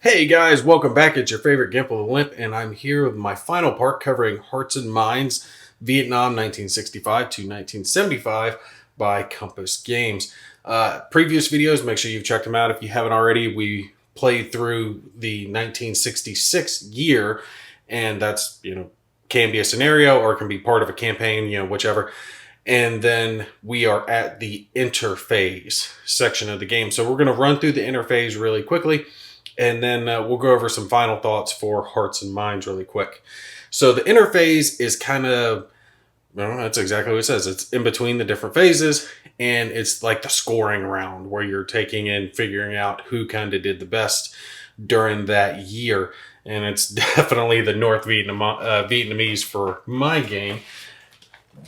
Hey guys, welcome back. It's your favorite Gimp of the Limp, and I'm here with my final part covering Hearts and Minds, Vietnam 1965 to 1975 by Compass Games. Previous videos, make sure you've checked them out if you haven't already. We played through the 1966 year, and that's, can be a scenario or it can be part of a campaign, whichever. And then we are at the interphase section of the game. So we're going to run through the interphase really quickly. And then we'll go over some final thoughts for Hearts and Minds really quick. So the interphase is kind of, well, that's exactly what it says. It's in between the different phases. And it's like the scoring round where you're taking and figuring out who kind of did the best during that year. And it's definitely the North Vietnamese for my game.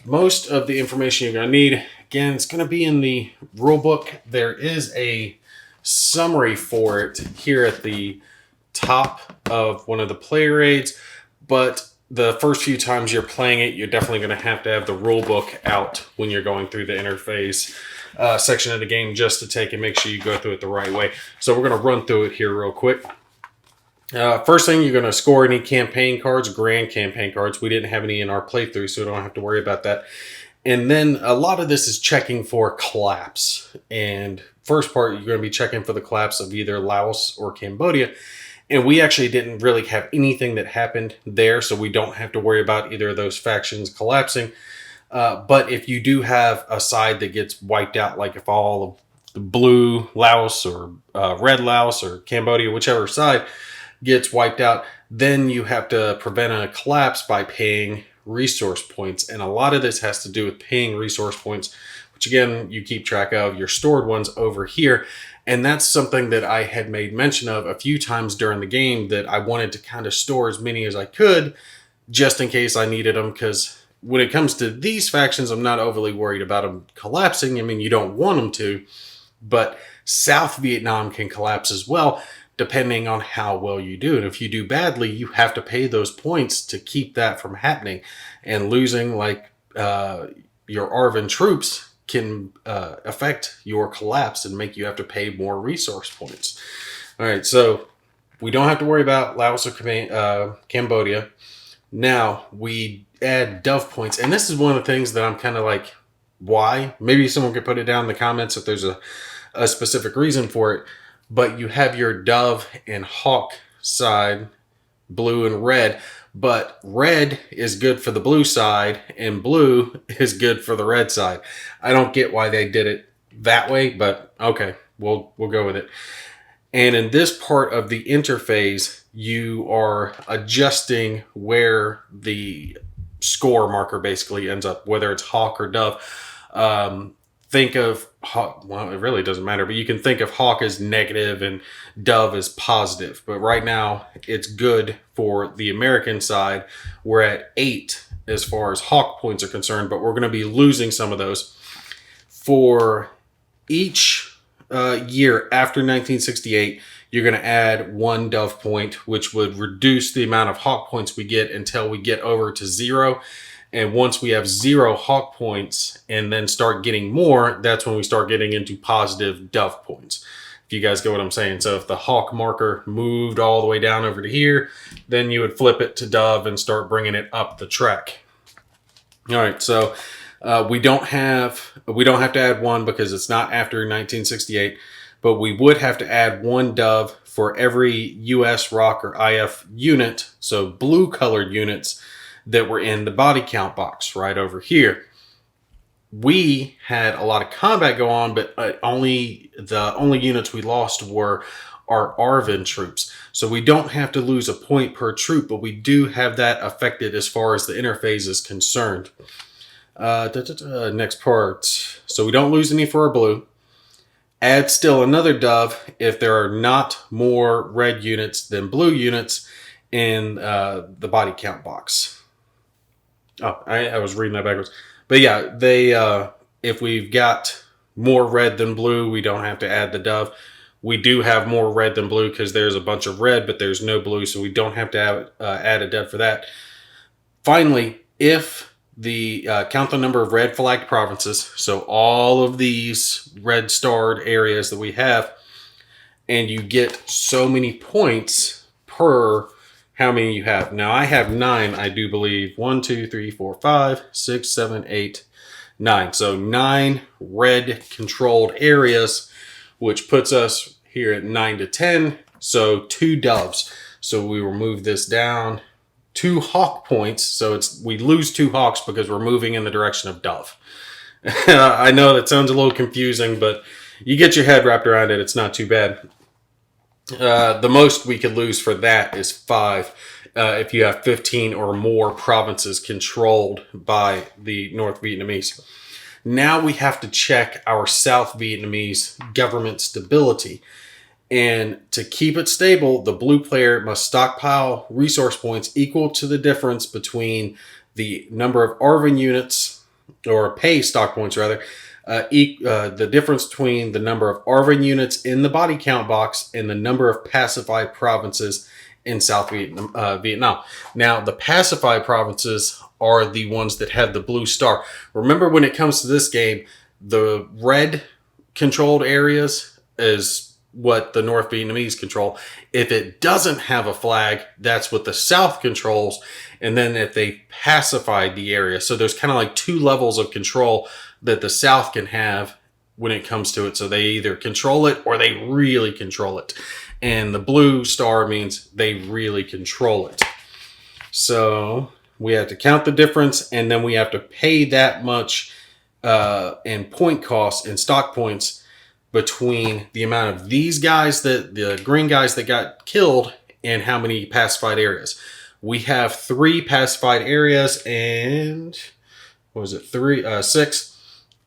Most of the information you're going to need, again, it's going to be in the rule book. There is a summary for it here at the top of one of the player aids, but the first few times you're playing it, you're definitely going to have the rule book out when you're going through the interface section of the game, just to take and make sure you go through it the right way. So we're going to run through it here real quick. First thing, you're going to score any campaign cards, grand campaign cards. We didn't have any in our playthrough, so we don't have to worry about that. And then a lot of this is checking for collapse. And first part, you're going to be checking for the collapse of either Laos or Cambodia. And we actually didn't really have anything that happened there, so we don't have to worry about either of those factions collapsing. But if you do have a side that gets wiped out, like if all of the blue Laos or red Laos or Cambodia, whichever side gets wiped out, then you have to prevent a collapse by paying resource points. And a lot of this has to do with paying resource points, which again, you keep track of your stored ones over here. And that's something that I had made mention of a few times during the game, that I wanted to kind of store as many as I could just in case I needed them. Because when it comes to these factions, I'm not overly worried about them collapsing. I mean, you don't want them to, but South Vietnam can collapse as well, depending on how well you do. And if you do badly, you have to pay those points to keep that from happening. And losing like your ARVN troops can affect your collapse and make you have to pay more resource points. All right, so we don't have to worry about Laos or Cambodia. Now we add dove points. And this is one of the things that I'm kind of like, why? Maybe someone could put it down in the comments if there's a specific reason for it. But you have your dove and hawk side, blue and red. But red is good for the blue side, and blue is good for the red side. I don't get why they did it that way, but okay, we'll go with it. And in this part of the interphase, you are adjusting where the score marker basically ends up, whether it's hawk or dove. Think of hawk, well, it really doesn't matter, but you can think of hawk as negative and dove as positive. But right now, it's good for the American side. We're at 8 as far as hawk points are concerned, but we're going to be losing some of those. For each year after 1968, you're going to add 1 dove point, which would reduce the amount of hawk points we get until we get over to 0. And once we have 0 hawk points and then start getting more, that's when we start getting into positive dove points. If you guys get what I'm saying. So if the hawk marker moved all the way down over to here, then you would flip it to dove and start bringing it up the track. All right, so we don't have to add 1 because it's not after 1968, but we would have to add 1 dove for every US, ROC, or IF unit, so blue colored units that were in the body count box right over here. We had a lot of combat go on, but the only units we lost were our ARVN troops. So we don't have to lose a point per troop, but we do have that affected as far as the interphase is concerned. Next part. So we don't lose any for our blue. Add still another dove if there are not more red units than blue units in the body count box. Oh, I was reading that backwards. But yeah, if we've got more red than blue, we don't have to add the dove. We do have more red than blue because there's a bunch of red, but there's no blue, so we don't have to add a dove for that. Finally, if the count the number of red flagged provinces, so all of these red starred areas that we have, and you get so many points per how many you have. Now I have 9, I do believe. 1, 2, 3, 4, 5, 6, 7, 8, 9. So 9 red controlled areas, which puts us here at 9 to 10. So 2 doves. So we will move this down 2 hawk points. So we lose 2 hawks because we're moving in the direction of dove. I know that sounds a little confusing, but you get your head wrapped around it. It's not too bad. The most we could lose for that is 5 if you have 15 or more provinces controlled by the North Vietnamese. Now we have to check our South Vietnamese government stability. And to keep it stable, the blue player must stockpile resource points equal to the difference between the number of ARVN units, or pay stock points rather, the difference between the number of ARVN units in the body count box and the number of pacified provinces in South Vietnam. Now, the pacified provinces are the ones that have the blue star. Remember, when it comes to this game, the red controlled areas is what the North Vietnamese control. If it doesn't have a flag, that's what the South controls. And then if they pacified the area. So there's kind of like 2 levels of control that the South can have when it comes to it. So they either control it or they really control it. And the blue star means they really control it. So we have to count the difference, and then we have to pay that much in point costs and stock points between the amount of these guys, the green guys that got killed, and how many pacified areas. We have 3 pacified areas and what was it?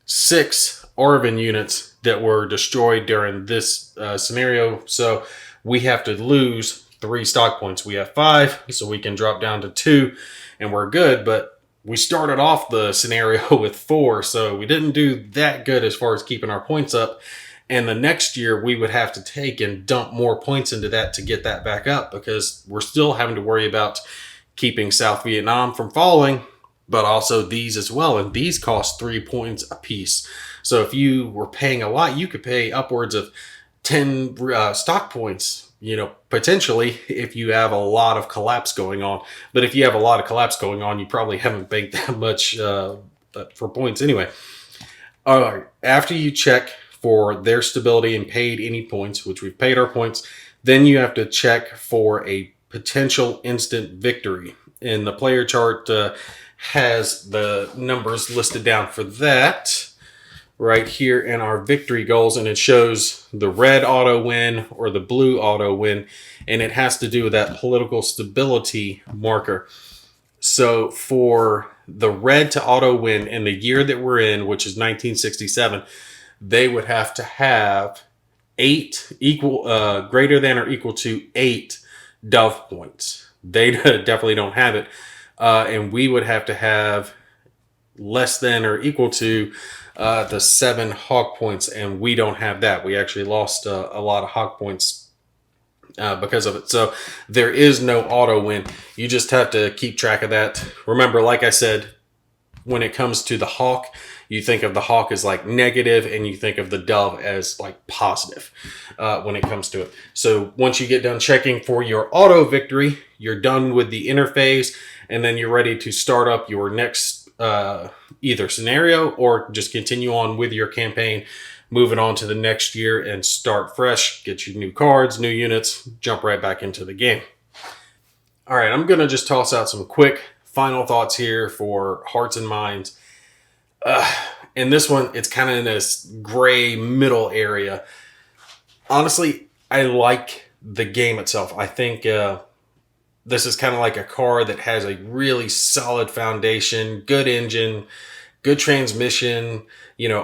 6 ARVN units that were destroyed during this scenario. So we have to lose 3 stock points. We have 5, so we can drop down to 2 and we're good. But we started off the scenario with 4, so we didn't do that good as far as keeping our points up. And the next year we would have to take and dump more points into that to get that back up, because we're still having to worry about keeping South Vietnam from falling, but also these as well. And these cost 3 points a piece. So if you were paying a lot, you could pay upwards of 10 stock points, potentially, if you have a lot of collapse going on. But if you have a lot of collapse going on, you probably haven't banked that much for points anyway. All right, after you check for their stability and paid any points, which we've paid our points, then you have to check for a potential instant victory. And the player chart has the numbers listed down for that right here in our victory goals, and it shows the red auto win or the blue auto win, and it has to do with that political stability marker. So for the red to auto win in the year that we're in, which is 1967, they would have to have 8 greater than or equal to 8 dove points. They definitely don't have it. And we would have to have less than or equal to the 7 hawk points, and we don't have that. We actually lost a lot of hawk points because of it. So there is no auto win. You just have to keep track of that. Remember, like I said, when it comes to the hawk, you think of the hawk as like negative, and you think of the dove as like positive when it comes to it. So once you get done checking for your auto victory, you're done with the interface, and then you're ready to start up your next either scenario or just continue on with your campaign, moving on to the next year and start fresh, get your new cards, new units, jump right back into the game. All right, I'm going to just toss out some quick final thoughts here for Hearts and Minds. In this one, it's kind of in this gray middle area. Honestly, I like the game itself. I think this is kind of like a car that has a really solid foundation, good engine, good transmission.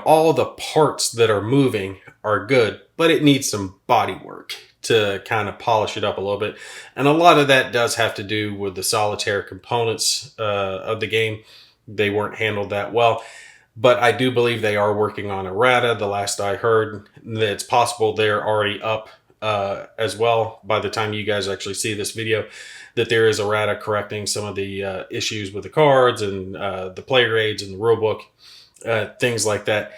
All the parts that are moving are good, but it needs some body work to kind of polish it up a little bit. And a lot of that does have to do with the solitaire components of the game. They weren't handled that well. But I do believe they are working on errata. The last I heard, that it's possible they're already up as well by the time you guys actually see this video, that there is errata correcting some of the issues with the cards and the player aids and the rulebook, things like that.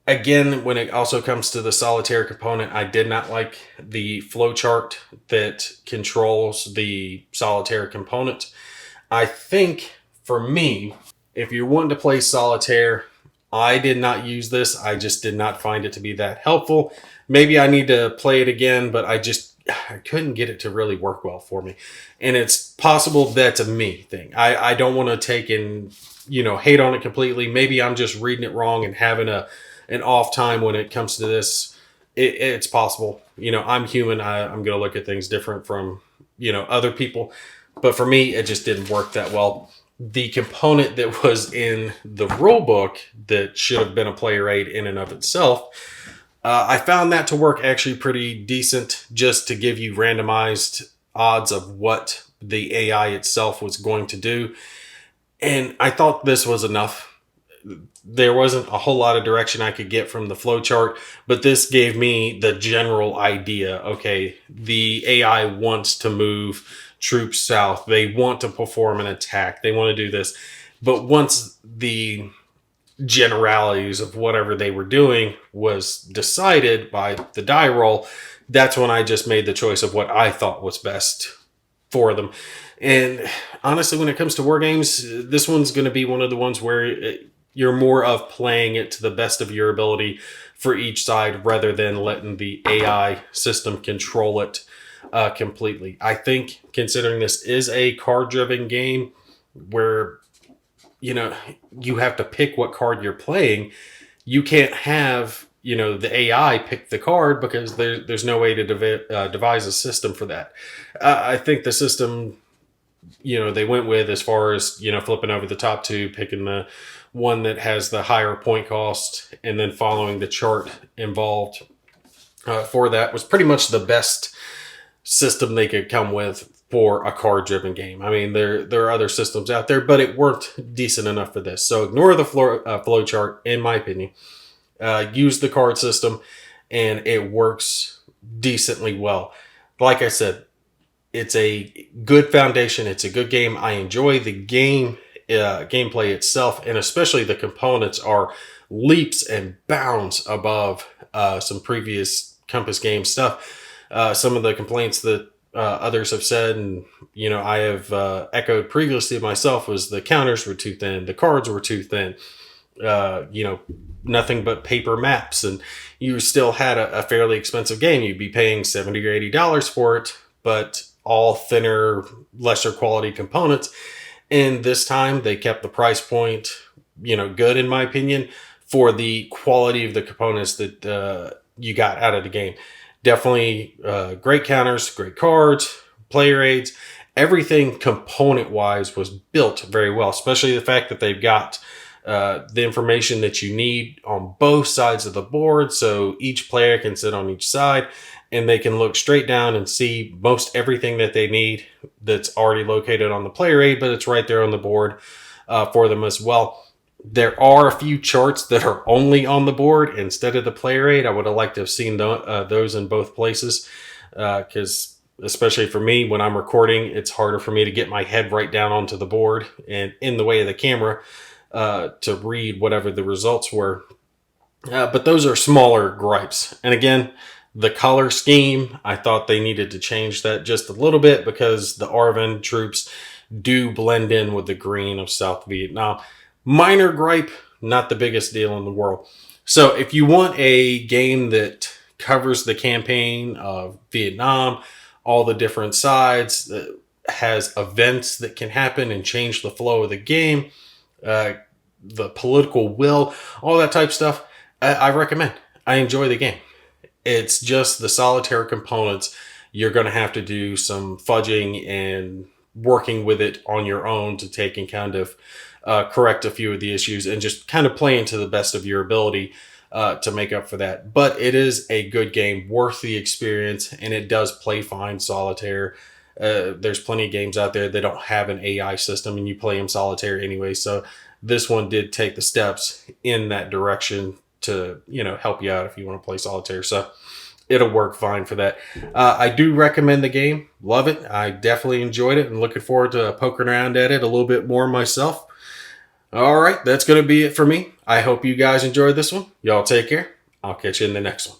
Again, when it also comes to the solitaire component, I did not like the flowchart that controls the solitaire component. I think for me, if you're wanting to play solitaire, I did not use this. I just did not find it to be that helpful. Maybe I need to play it again, but I couldn't get it to really work well for me. And it's possible that's a me thing. I don't want to take and, hate on it completely. Maybe I'm just reading it wrong and having an off time when it comes to this. It's possible. I'm human. I'm going to look at things different from, other people. But for me, it just didn't work that well. The component that was in the rule book that should have been a player aid in and of itself, I found that to work actually pretty decent, just to give you randomized odds of what the AI itself was going to do. And I thought this was enough. There wasn't a whole lot of direction I could get from the flowchart, but this gave me the general idea. Okay, the AI wants to move troops south. They want to perform an attack. They want to do this. But once the generalities of whatever they were doing was decided by the die roll, that's when I just made the choice of what I thought was best for them. And honestly, when it comes to war games, this one's going to be one of the ones where you're more of playing it to the best of your ability for each side rather than letting the AI system control it completely. I think, considering this is a card-driven game where, you have to pick what card you're playing, you can't have, the AI pick the card because there's no way to devise a system for that. I think the system, they went with as far as, flipping over the top two, picking the one that has the higher point cost, and then following the chart involved for that was pretty much the best system they could come with for a card-driven game. I mean, there are other systems out there, but it worked decent enough for this. So ignore the flow chart, in my opinion. Use the card system, and it works decently well. Like I said, it's a good foundation. It's a good game. I enjoy the gameplay itself, and especially the components are leaps and bounds above some previous Compass game stuff. Some of the complaints that others have said, and I have echoed previously myself, was the counters were too thin, the cards were too thin, nothing but paper maps, and you still had a fairly expensive game. You'd be paying $70 or $80 for it, but all thinner, lesser quality components. And this time they kept the price point, good in my opinion, for the quality of the components that you got out of the game. Definitely great counters, great cards, player aids. Everything component-wise was built very well, especially the fact that they've got the information that you need on both sides of the board, so each player can sit on each side and they can look straight down and see most everything that they need that's already located on the player aid, but it's right there on the board for them as well. There are a few charts that are only on the board instead of the player aid. I would have liked to have seen those in both places, because especially for me, when I'm recording, it's harder for me to get my head right down onto the board and in the way of the camera to read whatever the results were. But those are smaller gripes. And again, the color scheme, I thought they needed to change that just a little bit because the ARVN troops do blend in with the green of South Vietnam. Minor gripe, not the biggest deal in the world. So if you want a game that covers the campaign of Vietnam, all the different sides, has events that can happen and change the flow of the game, the political will, all that type of stuff, I recommend. I enjoy the game. It's just the solitaire components. You're going to have to do some fudging and working with it on your own to take and kind of correct a few of the issues and just kind of playing to the best of your ability to make up for that. But it is a good game, worth the experience, and it does play fine solitaire. There's plenty of games out there that don't have an AI system and you play them solitaire anyway. So this one did take the steps in that direction to, help you out if you want to play solitaire. So it'll work fine for that. I do recommend the game. Love it. I definitely enjoyed it and looking forward to poking around at it a little bit more myself. All right, that's going to be it for me. I hope you guys enjoyed this one. Y'all take care. I'll catch you in the next one.